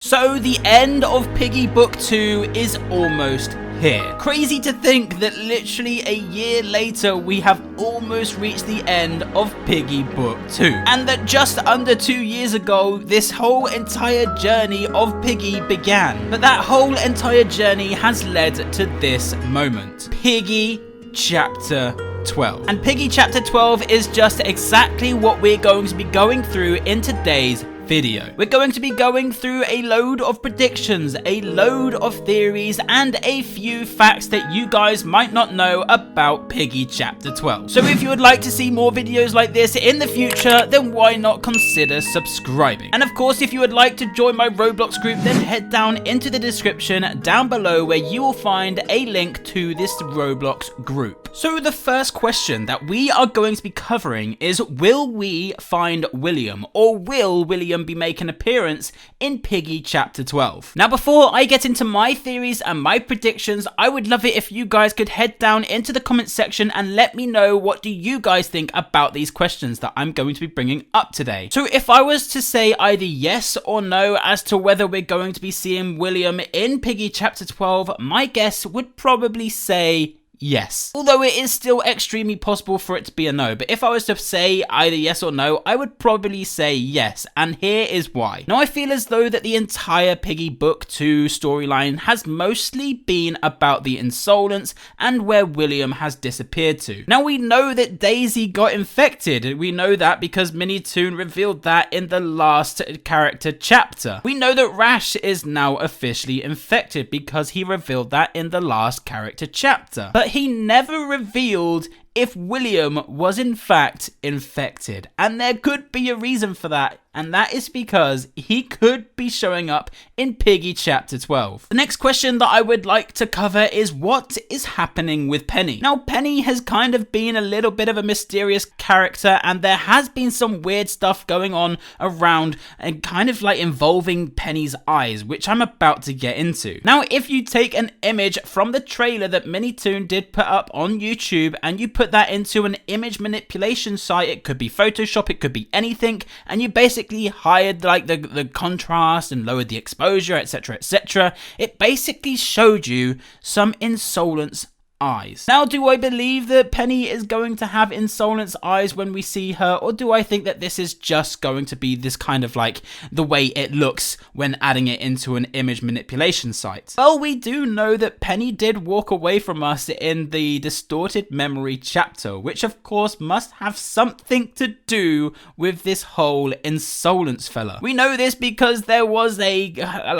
So the end of Piggy Book 2 is almost here. Crazy to think that literally a year later we have almost reached the end of Piggy Book 2. And that just under 2 years ago this whole entire journey of Piggy began. But that whole entire journey has led to this moment. Piggy Chapter 12. And Piggy Chapter 12 is just exactly what we're going to be going through in today's video. We're going to be going through a load of predictions, a load of theories, and a few facts that you guys might not know about Piggy Chapter 12. So if you would like to see more videos like this in the future, then why not consider subscribing? And of course, if you would like to join my Roblox group, then head down into the description down below where you will find a link to this Roblox group. So the first question that we are going to be covering is, will we find William, or will William be making an appearance in Piggy Chapter 12? Now, before I get into my theories and my predictions, I would love it if you guys could head down into the comment section and let me know what do you guys think about these questions that I'm going to be bringing up today. So if I was to say either yes or no as to whether we're going to be seeing William in Piggy Chapter 12, my guess would probably say yes. Although it is still extremely possible for it to be a no, but if I was to say either yes or no, I would probably say yes, and here is why. Now, I feel as though that the entire Piggy Book 2 storyline has mostly been about the Insolence and where William has disappeared to. Now, we know that Daisy got infected. We know that because Minitoon revealed that in the last character chapter. We know that Rash is now officially infected because he revealed that in the last character chapter. But he never revealed if William was in fact infected, and there could be a reason for that, and that is because he could be showing up in Piggy Chapter 12. The next question that I would like to cover is, what is happening with Penny? Now, Penny has kind of been a little bit of a mysterious character, and there has been some weird stuff going on around and kind of like involving Penny's eyes, which I'm about to get into. Now, if you take an image from the trailer that Minitoon did put up on YouTube and you put that into an image manipulation site, it could be Photoshop, it could be anything, and you basically hired like the contrast and lowered the exposure, etc, etc, it basically showed you some Insolence eyes. Now, do I believe that Penny is going to have Insolence eyes when we see her, or do I think that this is just going to be this kind of like the way it looks when adding it into an image manipulation site? Well, we do know that Penny did walk away from us in the Distorted Memory chapter, which of course must have something to do with this whole Insolence fella. We know this because there was a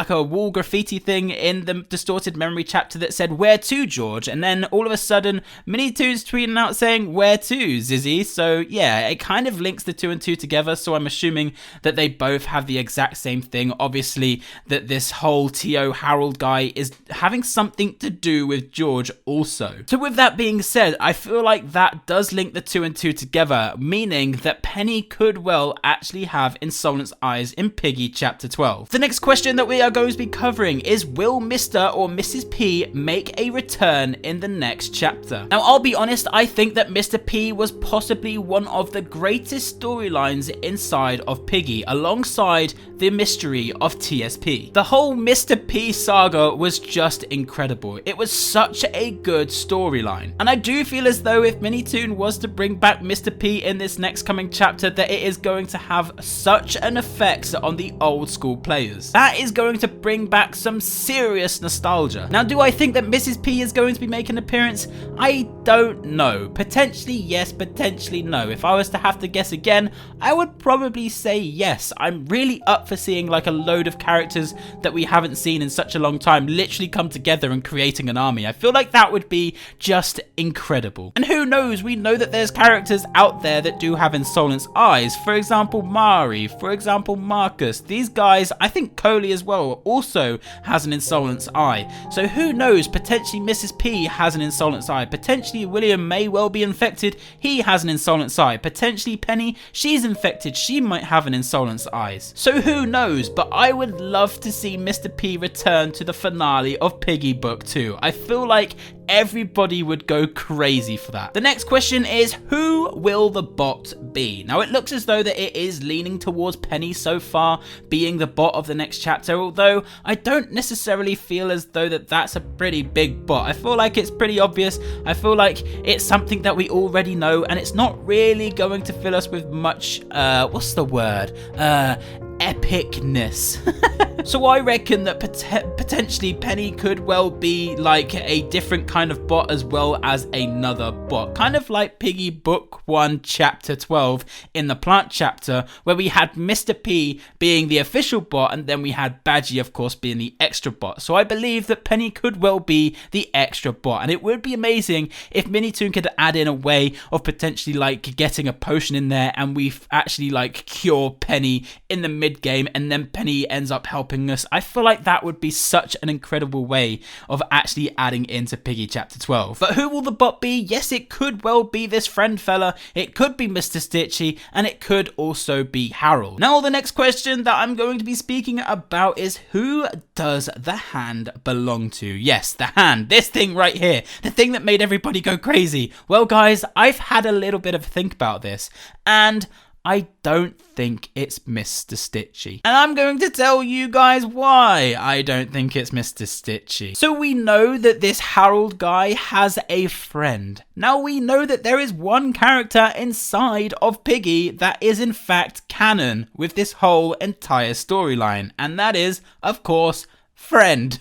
wall graffiti thing in the Distorted Memory chapter that said, "Where to, George?" and then all of a sudden Minitoon's tweeting out saying, "Where to, Zizzy?" So yeah, it kind of links the 2 and 2 together, so I'm assuming that they both have the exact same thing. Obviously that this whole T.O. Harold guy is having something to do with George also. So with that being said, I feel like that does link the 2 and 2 together, meaning that Penny could well actually have Insolence eyes in Piggy Chapter 12. The next question that we are going to be covering is, will Mr. or Mrs. P make a return in the next chapter? Now, I'll be honest, I think that Mr. P was possibly one of the greatest storylines inside of Piggy, alongside the mystery of TSP. The whole Mr. P saga was just incredible. It was such a good storyline, and I do feel as though if Minitoon was to bring back Mr. P in this next coming chapter, that it is going to have such an effect on the old school players. That is going to bring back some serious nostalgia. Now, do I think that Mrs. P is going to be making an appearance? I don't know. Potentially yes, potentially no. If I was to have to guess again, I would probably say yes. I'm really up for seeing like a load of characters that we haven't seen in such a long time literally come together and creating an army. I feel like that would be just incredible. And who knows, we know that there's characters out there that do have Insolence eyes. For example, Mari, for example, Marcus. These guys, I think Coley as well, also has an Insolence eye. So who knows, potentially Mrs. P has an Insolence eye. Potentially William may well be infected. He has an Insolence eye. Potentially Penny, she's infected. She might have an Insolence eyes. So who knows, but I would love to see Mr. P return to the finale of Piggy Book 2. I feel like everybody would go crazy for that. The next question is, who will the bot be? Now, it looks as though that it is leaning towards Penny so far, being the bot of the next chapter, although I don't necessarily feel as though that's a pretty big bot. I feel like it's pretty obvious. I feel like it's something that we already know, and it's not really going to fill us with much, what's the word? Epicness. So I reckon that potentially Penny could well be like a different kind of bot as well as another bot. Kind of like Piggy Book 1 Chapter 12 in the plant chapter, where we had Mr. P being the official bot and then we had Badgie, of course, being the extra bot. So I believe that Penny could well be the extra bot, and it would be amazing if Minitoon could add in a way of potentially like getting a potion in there and we actually like cure Penny in the mid game and then Penny ends up helping us. I feel like that would be such an incredible way of actually adding into Piggy Chapter 12. But who will the bot be? Yes, it could well be this friend fella, it could be Mr. Stitchy, and it could also be Harold. Now, the next question that I'm going to be speaking about is, who does the hand belong to? Yes, the hand, this thing right here, the thing that made everybody go crazy. Well, guys, I've had a little bit of a think about this, and I don't think it's Mr. Stitchy. And I'm going to tell you guys why I don't think it's Mr. Stitchy. So we know that this Harold guy has a friend. Now we know that there is one character inside of Piggy that is in fact canon with this whole entire storyline. And that is, of course, Friend.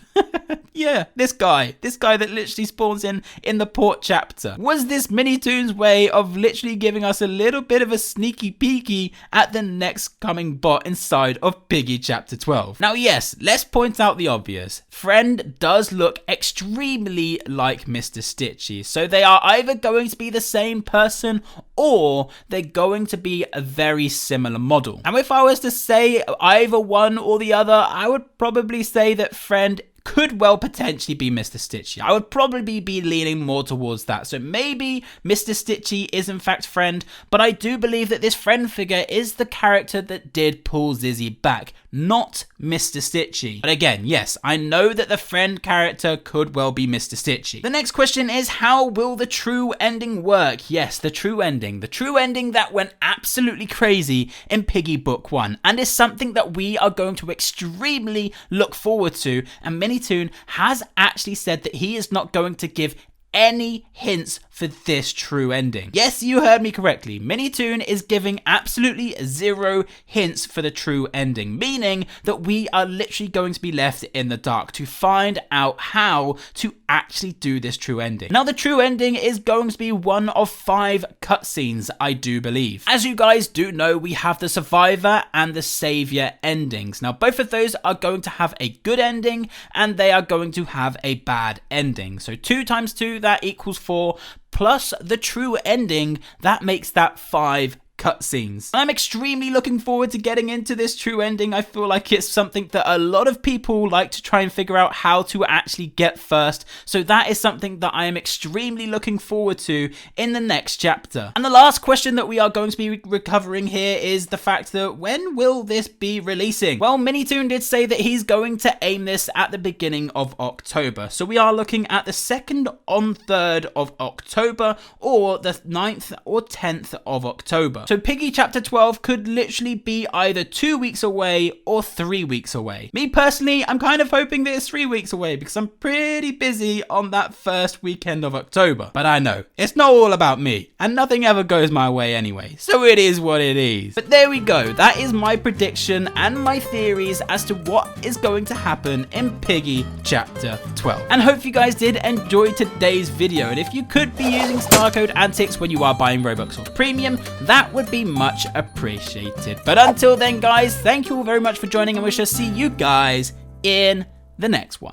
Yeah, this guy that literally spawns in the port chapter. Was this Minitoon's way of literally giving us a little bit of a sneaky peeky at the next coming bot inside of Piggy Chapter 12? Now, yes, let's point out the obvious. Friend does look extremely like Mr. Stitchy, so they are either going to be the same person or they're going to be a very similar model. And if I was to say either one or the other, I would probably say that Friend could well potentially be Mr. Stitchy. I would probably be leaning more towards that. So maybe Mr. Stitchy is in fact Friend, but I do believe that this Friend figure is the character that did pull Zizzy back, not Mr. Stitchy. But again, yes, I know that the Friend character could well be Mr. Stitchy. The next question is, how will the true ending work? Yes, the true ending. The true ending that went absolutely crazy in Piggy Book 1, and is something that we are going to extremely look forward to, and Minitoon has actually said that he is not going to give any hints for this true ending. Yes, you heard me correctly. Minitoon is giving absolutely zero hints for the true ending, meaning that we are literally going to be left in the dark to find out how to actually do this true ending. Now, the true ending is going to be one of 5 cutscenes, I do believe. As you guys do know, we have the Survivor and the Savior endings. Now, both of those are going to have a good ending and they are going to have a bad ending. So 2 times 2, that equals 4, plus the true ending, that makes that 5 cutscenes. I'm extremely looking forward to getting into this true ending. I feel like it's something that a lot of people like to try and figure out how to actually get first. So that is something that I am extremely looking forward to in the next chapter. And the last question that we are going to be recovering here is the fact that when will this be releasing? Well, Minitoon did say that he's going to aim this at the beginning of October. So we are looking at the 2nd or 3rd of October or the 9th or 10th of October. So Piggy Chapter 12 could literally be either 2 weeks away or 3 weeks away. Me personally, I'm kind of hoping that it's 3 weeks away because I'm pretty busy on that first weekend of October. But I know, it's not all about me and nothing ever goes my way anyway. So it is what it is. But there we go. That is my prediction and my theories as to what is going to happen in Piggy Chapter 12. And hope you guys did enjoy today's video. And if you could be using star code Antixx when you are buying Robux or Premium, that would be much appreciated. But until then, guys, thank you all very much for joining and we shall see you guys in the next one.